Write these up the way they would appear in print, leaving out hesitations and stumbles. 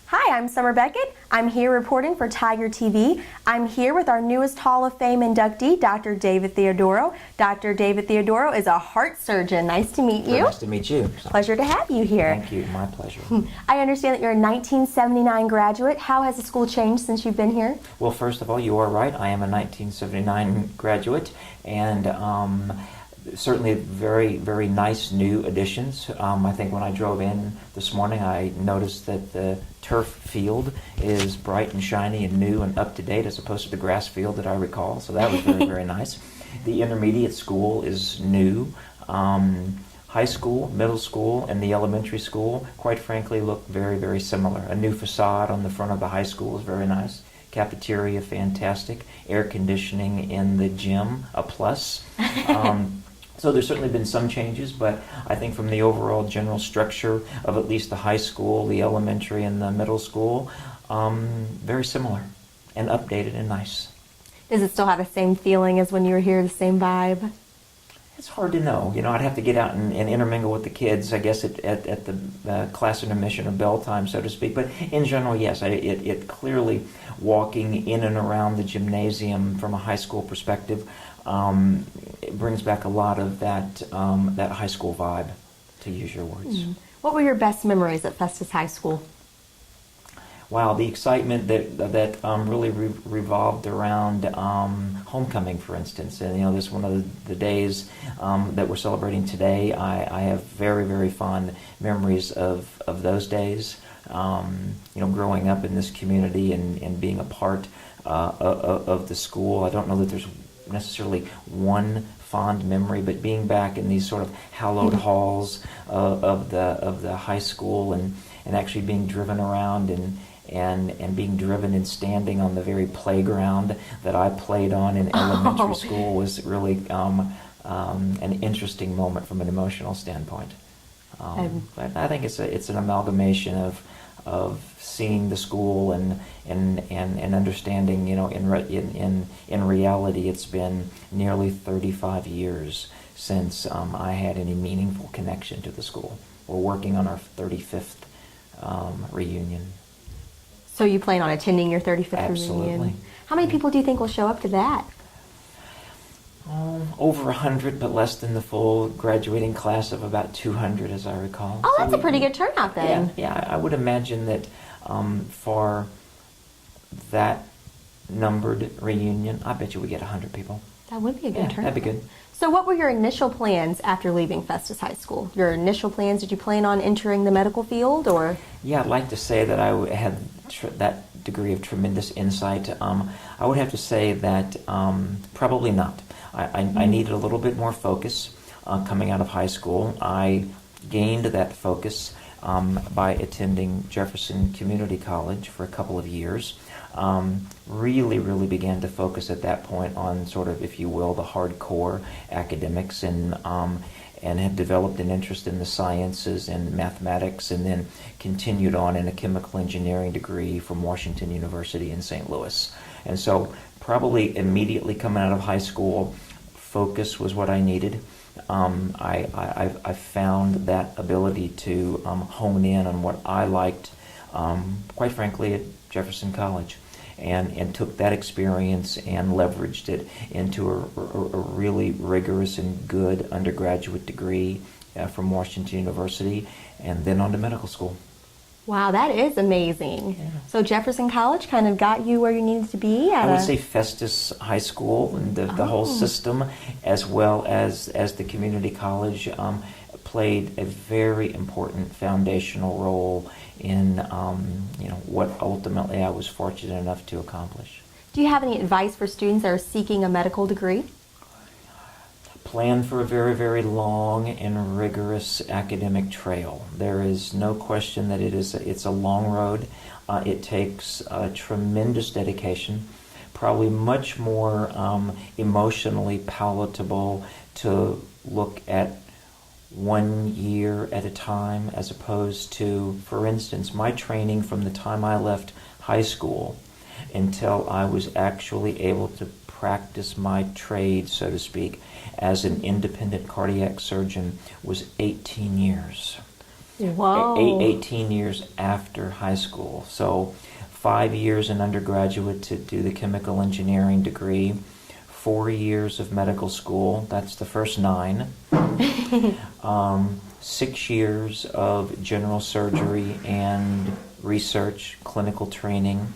Hi, I'm Summer Beckett. I'm here reporting for Tiger TV. I'm here with our newest Hall of Fame inductee, Dr. David Theodoro. Dr. David Theodoro is a heart surgeon. Nice to meet you. Nice to meet you. Pleasure to have you here. Thank you. My pleasure. I understand that you're a 1979 graduate. How has the school changed since you've been here? Well, first of all, you are right. I am a 1979 graduate, and certainly very, very nice new additions. I think when I drove in this morning, I noticed that the turf field is bright and shiny and new and up to date as opposed to the grass field that I recall. So that was very, very nice. The intermediate school is new. High school, middle school, and the elementary school, quite frankly, look very, very similar. A new facade on the front of the high school is very nice. Cafeteria, fantastic. Air conditioning in the gym, a plus. So there's certainly been some changes, but I think from the overall general structure of at least the high school, the elementary, and the middle school, very similar and updated and nice. Does it still have the same feeling as when you were here, the same vibe? It's hard to know. You know, I'd have to get out and intermingle with the kids, I guess, at the class intermission or bell time, so to speak. But in general, yes, it clearly, walking in and around the gymnasium from a high school perspective, it brings back a lot of that high school vibe, to use your words. What were your best memories at Festus High School? Wow, the excitement that really revolved around homecoming, for instance. And, you know, this is one of the days that we're celebrating today. I have very, very fond memories of those days. You know, growing up in this community and being a part of the school. I don't know that there's necessarily one fond memory, but being back in these sort of hallowed halls of the high school and actually being driven around and being driven and standing on the very playground that I played on in elementary school was really an interesting moment from an emotional standpoint. But I think it's an amalgamation of seeing the school and understanding, you know, in reality, it's been nearly 35 years since I had any meaningful connection to the school. We're working on our 35th reunion. So you plan on attending your 35th Absolutely. reunion? How many people do you think will show up to that? Over 100, but less than the full graduating class of about 200, as I recall. Oh, that's a pretty good turnout then. Yeah, I would imagine that for that numbered reunion, I bet you we get 100 people. That would be a good turnout. That'd be good. So what were your initial plans after leaving Festus High School? Your initial plans, did you plan on entering the medical field, or? Yeah, I'd like to say that I had that degree of tremendous insight. I would have to say that probably not. I needed a little bit more focus coming out of high school. I gained that focus by attending Jefferson Community College for a couple of years. Really began to focus at that point on sort of, if you will, the hardcore academics and had developed an interest in the sciences and mathematics, and then continued on in a chemical engineering degree from Washington University in St. Louis. And so probably immediately coming out of high school, focus was what I needed. I found that ability to hone in on what I liked, quite frankly, at Jefferson College, and took that experience and leveraged it into a really rigorous and good undergraduate degree from Washington University, and then on to medical school. Wow, that is amazing. Yeah. So Jefferson College kind of got you where you needed to be? I would say Festus High School and the whole system, as well as the community college, played a very important foundational role in you know, what ultimately I was fortunate enough to accomplish. Do you have any advice for students that are seeking a medical degree? Plan for a very, very long and rigorous academic trail. There is no question that it's a long road. It takes tremendous dedication, probably much more emotionally palatable to look at 1 year at a time, as opposed to, for instance, my training from the time I left high school until I was actually able to practice my trade, so to speak, as an independent cardiac surgeon was 18 years. Whoa. 18 years after high school. So 5 years in undergraduate to do the chemical engineering degree, 4 years of medical school, that's the first 9, 6 years of general surgery and research, clinical training,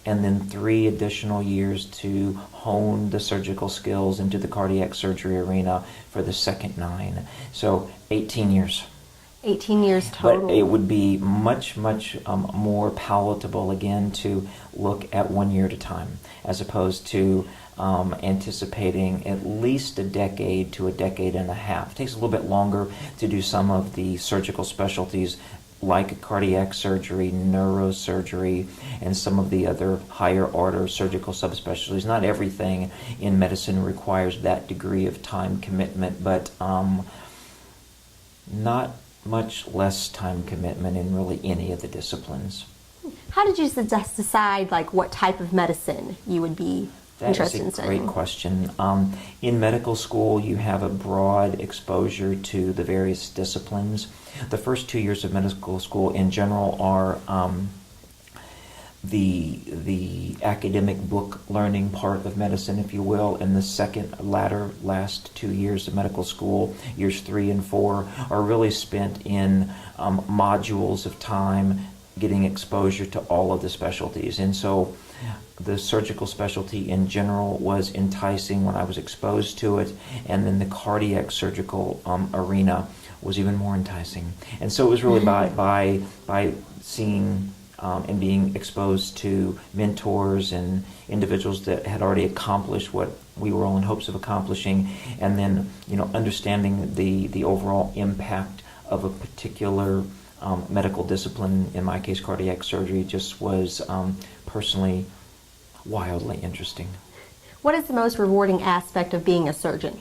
and then 3 additional years to hone the surgical skills into the cardiac surgery arena for the second 9. So 18 years. 18 years total. But it would be much more palatable, again, to look at 1 year at a time, as opposed to anticipating at least a decade to a decade and a half. It takes a little bit longer to do some of the surgical specialties like cardiac surgery, neurosurgery, and some of the other higher order surgical subspecialties. Not everything in medicine requires that degree of time commitment, but not much less time commitment in really any of the disciplines. How did you decide what type of medicine you would be interested in That is a studying? great question. In medical school, you have a broad exposure to the various disciplines. The first 2 years of medical school in general are the academic book learning part of medicine, if you will, and the last 2 years of medical school, years 3 and 4, are really spent in modules of time getting exposure to all of the specialties. And so the surgical specialty in general was enticing when I was exposed to it, and then the cardiac surgical arena was even more enticing. And so it was really by seeing and being exposed to mentors and individuals that had already accomplished what we were all in hopes of accomplishing, and then understanding the overall impact of a particular medical discipline, in my case cardiac surgery, just was personally wildly interesting. What is the most rewarding aspect of being a surgeon?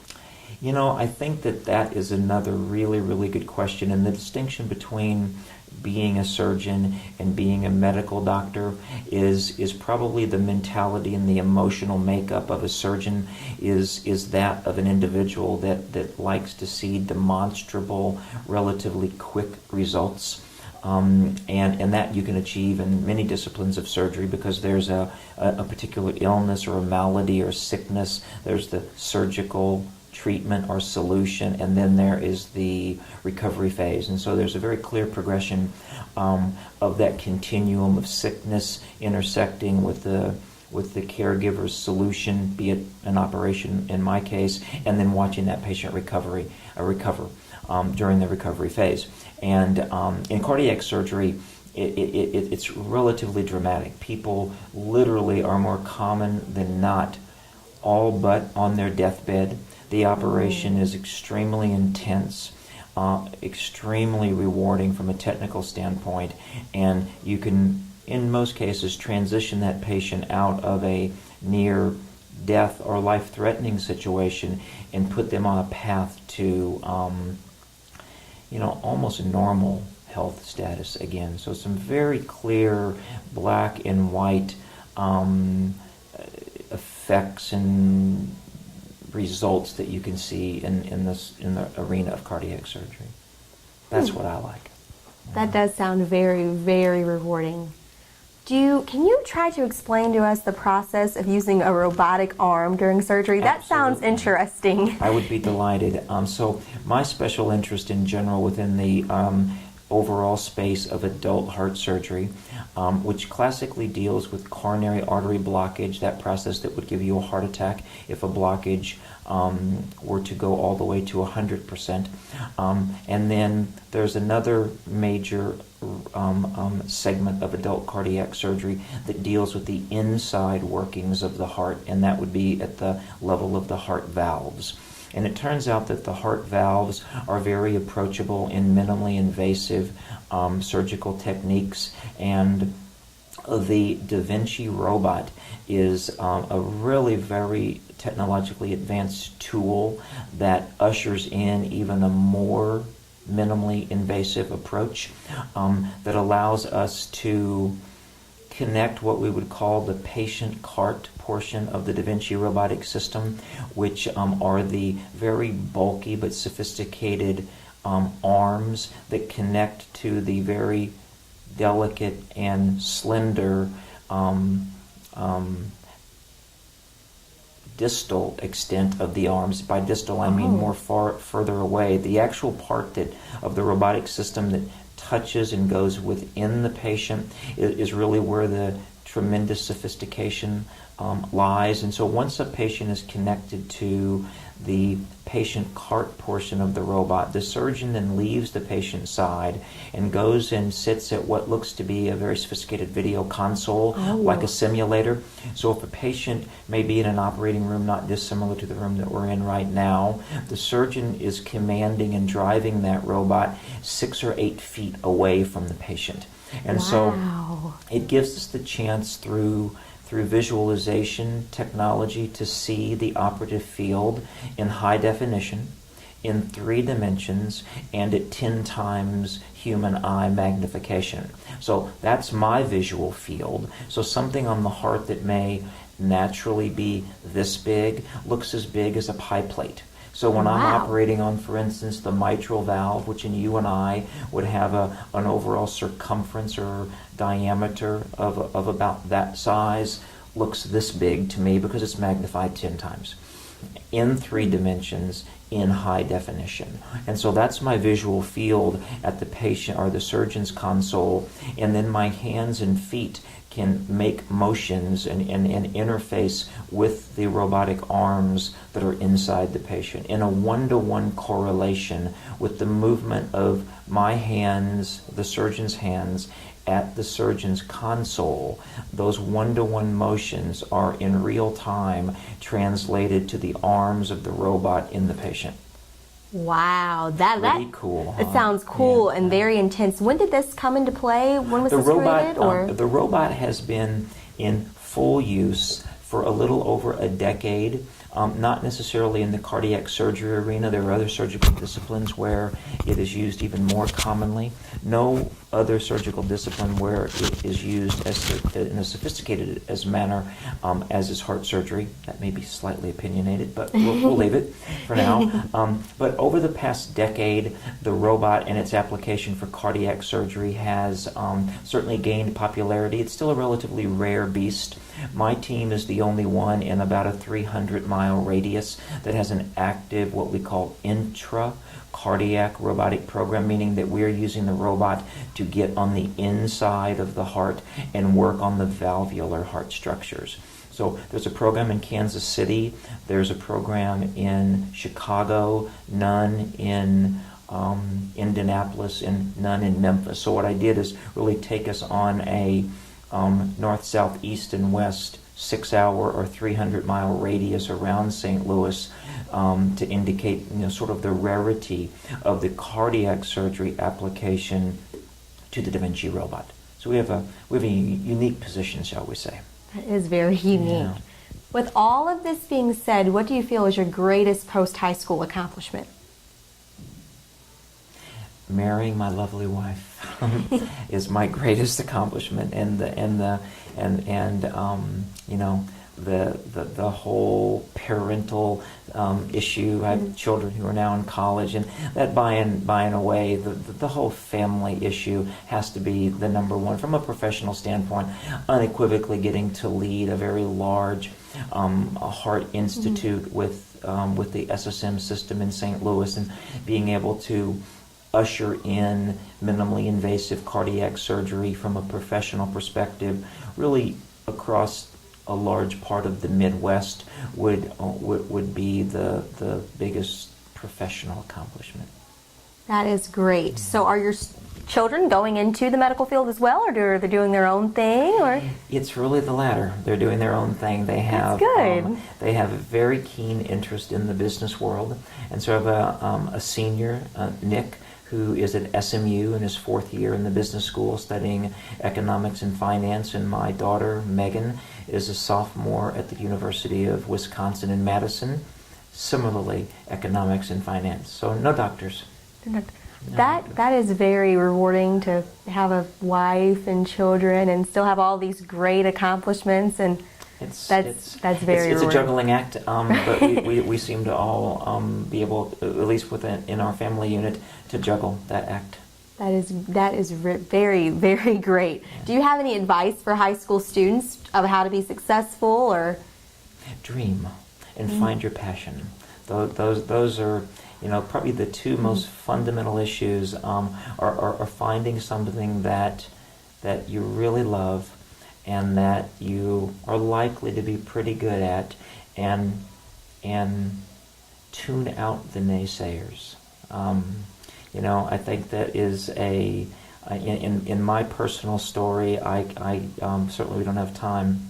I think that is another really good question, and the distinction between being a surgeon and being a medical doctor is probably the mentality and the emotional makeup of a surgeon is that of an individual that likes to see demonstrable, relatively quick results. And that you can achieve in many disciplines of surgery, because there's a particular illness or a malady or sickness. There's the surgical treatment or solution, and then there is the recovery phase. And so there's a very clear progression of that continuum of sickness intersecting with the caregiver's solution, be it an operation in my case, and then watching that patient recover during the recovery phase. And in cardiac surgery, it's relatively dramatic. People literally are more common than not all but on their deathbed. The operation is extremely intense, extremely rewarding from a technical standpoint, and you can, in most cases, transition that patient out of a near death or life-threatening situation and put them on a path to almost normal health status again. So some very clear black and white effects and results that you can see in the arena of cardiac surgery. That's what I like. That does sound very, very rewarding. Can you try to explain to us the process of using a robotic arm during surgery? That sounds Absolutely. interesting. I would be delighted. So my special interest in general within the overall space of adult heart surgery, which classically deals with coronary artery blockage, that process that would give you a heart attack if a blockage were to go all the way to 100%. And then there's another major segment of adult cardiac surgery that deals with the inside workings of the heart, and that would be at the level of the heart valves. And it turns out that the heart valves are very approachable in minimally invasive surgical techniques, and the Da Vinci robot is a really very technologically advanced tool that ushers in even a more minimally invasive approach that allows us to connect what we would call the patient cart portion of the Da Vinci robotic system, which are the very bulky but sophisticated arms that connect to the very delicate and slender distal extent of the arms. By distal, I mean more further away. The actual part of the robotic system that touches and goes within the patient is really where the tremendous sophistication lies. And so once a patient is connected to the patient cart portion of the robot, the surgeon then leaves the patient's side and goes and sits at what looks to be a very sophisticated video console, like a simulator. So if a patient may be in an operating room not dissimilar to the room that we're in right now, the surgeon is commanding and driving that robot 6 or 8 feet away from the patient. And so it gives us the chance through visualization technology to see the operative field in high definition, in 3 dimensions, and at 10 times human eye magnification. So that's my visual field. So something on the heart that may naturally be this big looks as big as a pie plate. So when I'm operating on, for instance, the mitral valve, which in you and I would have an overall circumference or diameter of about that size, looks this big to me because it's magnified 10 times in 3 dimensions in high definition. And so that's my visual field at the patient or the surgeon's console, and then my hands and feet can make motions and interface with the robotic arms that are inside the patient in a 1-to-1 correlation with the movement of my hands, the surgeon's hands, at the surgeon's console. Those 1-to-1 motions are in real time translated to the arms of the robot in the patient. Wow, Pretty cool. It sounds cool and very intense. When did this come into play? When was this created? Or? The robot has been in full use for a little over a decade. Not necessarily in the cardiac surgery arena. There are other surgical disciplines where it is used even more commonly. No other surgical discipline where it is used in a sophisticated manner as is heart surgery. That may be slightly opinionated, but we'll leave it for now. But over the past decade, the robot and its application for cardiac surgery has certainly gained popularity. It's still a relatively rare beast. My team is the only one in about a 300-mile radius that has an active, what we call intra-cardiac robotic program, meaning that we're using the robot to get on the inside of the heart and work on the valvular heart structures. So there's a program in Kansas City, there's a program in Chicago, none in Indianapolis, and none in Memphis. So what I did is really take us on a north, south, east, and west 6-hour or 300-mile radius around St. Louis to indicate, sort of the rarity of the cardiac surgery application to the Da Vinci robot. So we have a unique position, shall we say? That is very unique. Yeah. With all of this being said, what do you feel is your greatest post-high school accomplishment? Marrying my lovely wife is my greatest accomplishment, and the whole parental issue. I have children who are now in college, and that by and away, the whole family issue has to be the number one from a professional standpoint. Unequivocally, getting to lead a very large heart institute with the SSM system in St. Louis, and being able to usher in minimally invasive cardiac surgery from a professional perspective, really across a large part of the Midwest, would be the biggest professional accomplishment. That is great. So are your children going into the medical field as well, or are they doing their own thing? Or It's really the latter. They're doing their own thing. They have good. They have a very keen interest in the business world, and so I have a senior, Nick, who is at SMU in his 4th year in the business school studying economics and finance, and my daughter, Megan, is a sophomore at the University of Wisconsin in Madison, similarly economics and finance. So no doctors. That is very rewarding to have a wife and children and still have all these great accomplishments, and It's That's very it's a rewarding. juggling act, but we seem to all be able, at least in our family unit, to juggle that act. That is very, very great. Do you have any advice for high school students of how to be successful, or? Dream and find your passion. Those are, probably the two most fundamental issues. Are finding something that you really love, and that you are likely to be pretty good at, and tune out the naysayers. I think that is in my personal story. I certainly, we don't have time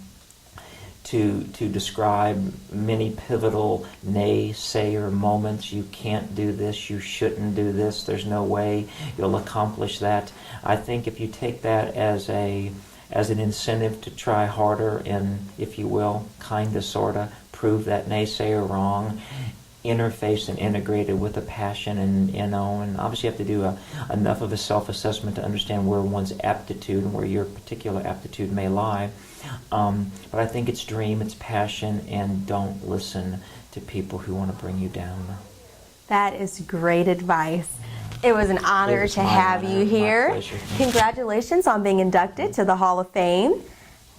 to describe many pivotal naysayer moments. You can't do this, you shouldn't do this, there's no way you'll accomplish that. I think if you take that as an incentive to try harder and, if you will, kinda, sorta, prove that naysayer wrong, interface and integrate it with a passion, and obviously you have to do enough of a self-assessment to understand where one's aptitude and where your particular aptitude may lie. But I think it's dream, it's passion, and don't listen to people who want to bring you down. That is great advice. It was an honor to have you here. My pleasure. Congratulations on being inducted to the Hall of Fame.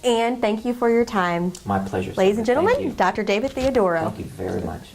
And thank you for your time. My pleasure. Ladies and Sandra. Thank gentlemen, you. Dr. David Theodoro. Thank you very much.